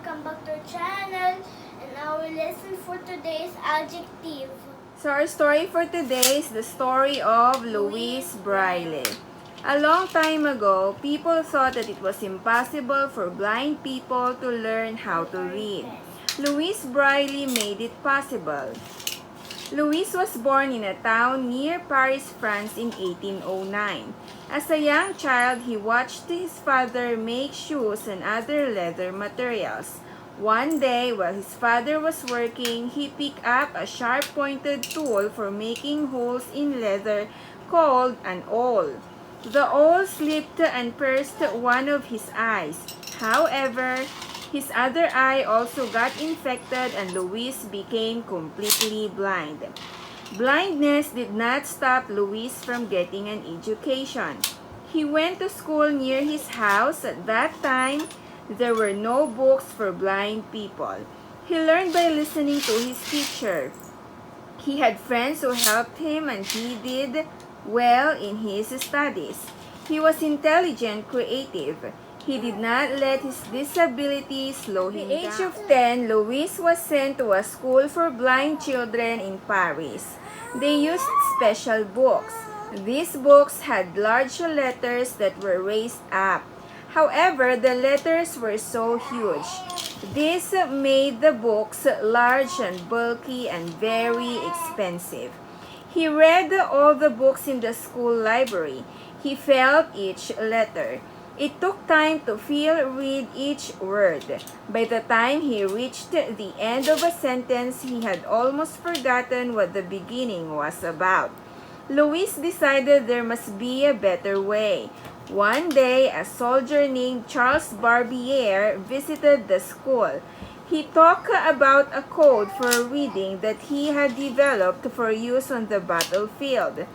welcome back to our channel. And our lesson for today is adjective. So our story for today is the story of Louise Braille. A long time ago, people thought that it was impossible for blind people to learn how to read. Louise Braille made it possible. Louis was born in a town near Paris, France in 1809. As a young child, he watched his father make shoes and other leather materials. One day, while his father was working, he picked up a sharp-pointed tool for making holes in leather called an awl. The awl slipped and pierced one of his eyes. However, his other eye also got infected and Louis became completely blind. Blindness did not stop Louis from getting an education. He went to school near his house. At that time, there were no books for blind people. He learned by listening to his teacher. He had friends who helped him and he did well in his studies. He was intelligent, creative. He did not let his disability slow him down. At the age of 10, Louis was sent to a school for blind children in Paris. They used special books. These books had large letters that were raised up. However, the letters were so huge. This made the books large and bulky and very expensive. He read all the books in the school library. He felt each letter. It took time to read each word. By the time he reached the end of a sentence, he had almost forgotten what the beginning was about. Louis decided there must be a better way. One day, a soldier named Charles Barbier visited the school. He talked about a code for reading that he had developed for use on the battlefield.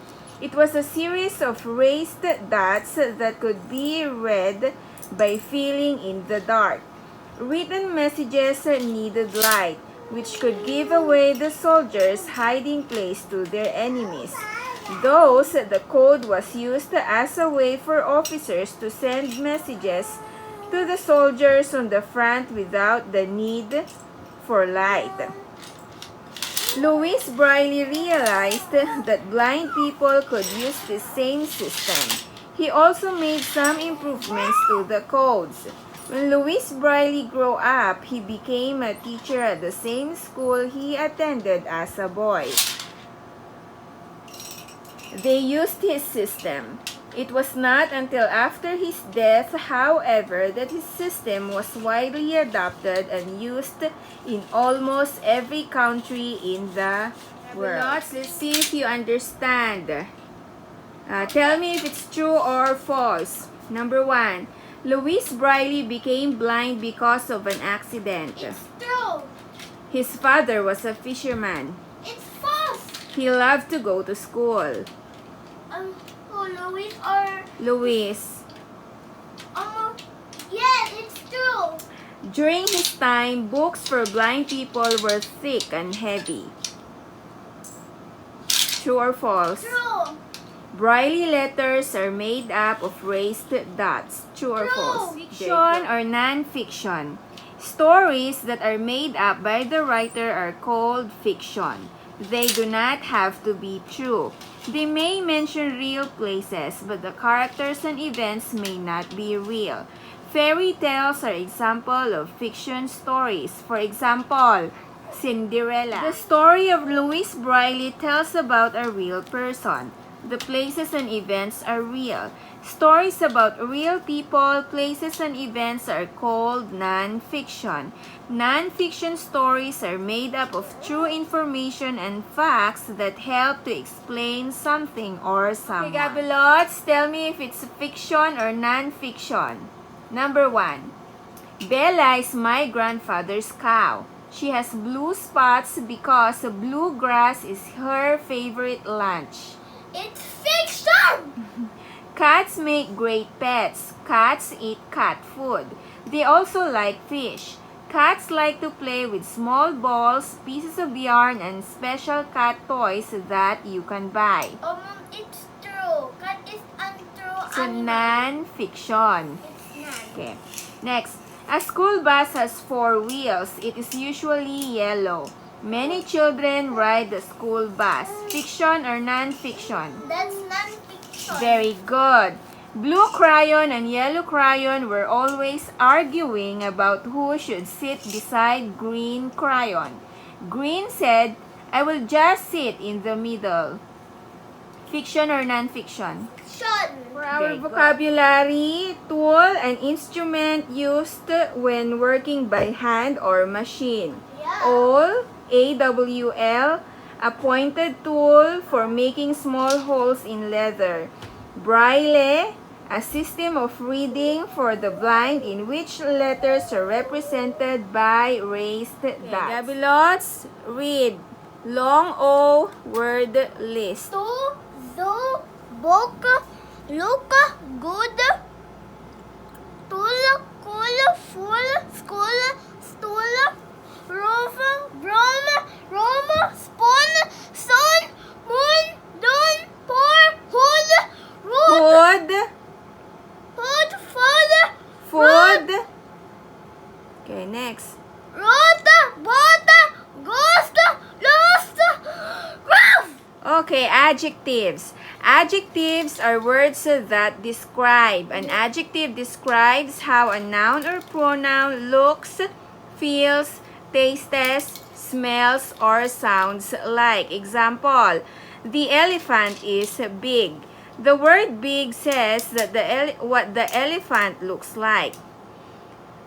It was a series of raised dots that could be read by feeling in the dark. Written messages needed light, which could give away the soldiers' hiding place to their enemies. Thus, the code was used as a way for officers to send messages to the soldiers on the front without the need for light. Louis Braille realized that blind people could use the same system. He also made some improvements to the codes. When Louis Braille grew up, he became a teacher at the same school he attended as a boy. They used his system. It was not until after his death, however, that his system was widely adopted and used in almost every country in the world. Let's see if you understand. Tell me if it's true or false. Number 1. Louis Braille became blind because of an accident. It's true. His father was a fisherman. It's false. He loved to go to school. Louis or Louis. yes, it's true. During his time, books for blind people were thick and heavy. True or false? True. Braille letters are made up of raised dots. True or false? Fiction or non-fiction? Stories that are made up by the writer are called fiction. They do not have to be true. They may mention real places, but the characters and events may not be real. Fairy tales are examples of fiction stories. For example, Cinderella. The story of Louis Braille tells about a real person. The places and events are real. Stories about real people, places, and events are called non-fiction. Non-fiction stories are made up of true information and facts that help to explain something or someone. Okay, Gabelots, tell me if it's fiction or non-fiction. Number 1. Bella is my grandfather's cow. She has blue spots because blue grass is her favorite lunch. It's fiction. Cats make great pets. Cats eat cat food. They also like fish. Cats like to play with small balls, pieces of yarn, and special cat toys that you can buy. It's true. Cat is untrue So, animal. non-fiction. It's not. Okay. Next. A school bus has 4 wheels. It is usually yellow. Many children ride the school bus. Fiction or non-fiction? That's non-fiction. Very good. Blue crayon and yellow crayon were always arguing about who should sit beside green crayon. Green said, "I will just sit in the middle." Fiction or non-fiction? Fiction. For our vocabulary, tool, an instrument used when working by hand or machine. Yeah. Awl, A-W-L, a pointed tool for making small holes in leather. Braille, a system of reading for the blind in which letters are represented by raised dots. Gabilots, read. Long O word list. To, zo, book, look, good, tool, cool, full, school, stool, roof, broom, room, spoon, sun, moon, dawn, pour, hood, root, Hood, food, food. Okay, next. root, boat, ghost, lost, roof. Okay, adjectives. Adjectives are words that describe. An adjective describes how a noun or pronoun looks, feels, tastes, smells, or sounds like. Example, the elephant is big. The word big says that what the elephant looks like.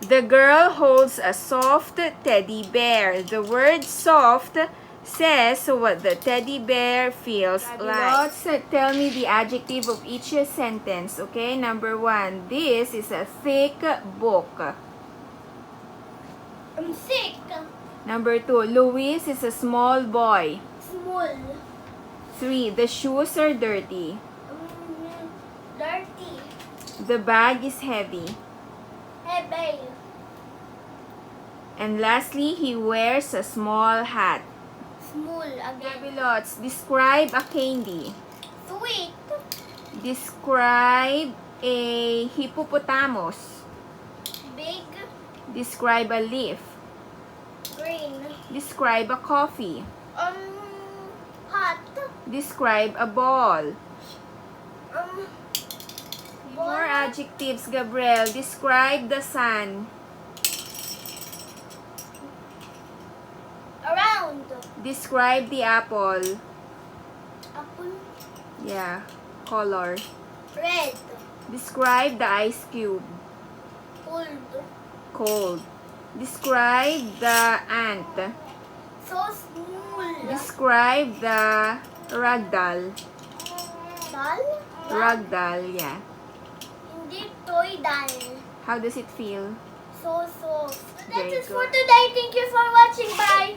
The girl holds a soft teddy bear. The word soft says what the teddy bear feels like. Tell me the adjective of each sentence. Okay, number 1. This is a thick book. I'm sick. Number 2. Louis is a small boy. Small. 3. The shoes are dirty. Dirty. The bag is heavy. Heavy. And lastly, he wears a small hat. Small again. Gabilots, describe a candy. Sweet. Describe a hippopotamus. Big. Describe a leaf. Green. Describe a coffee. Hot. Describe a ball. More Ball. adjectives, Gabriel. Describe the sun. Around. Describe the apple. Apple. Yeah, color. Red. Describe the ice cube. Cold. Cold. Describe the ant. So small. Describe the ragdoll. Doll? Ragdoll, yeah. Hindi toy doll. How does it feel? So soft. That Very is for good. today. Thank you for watching. Bye.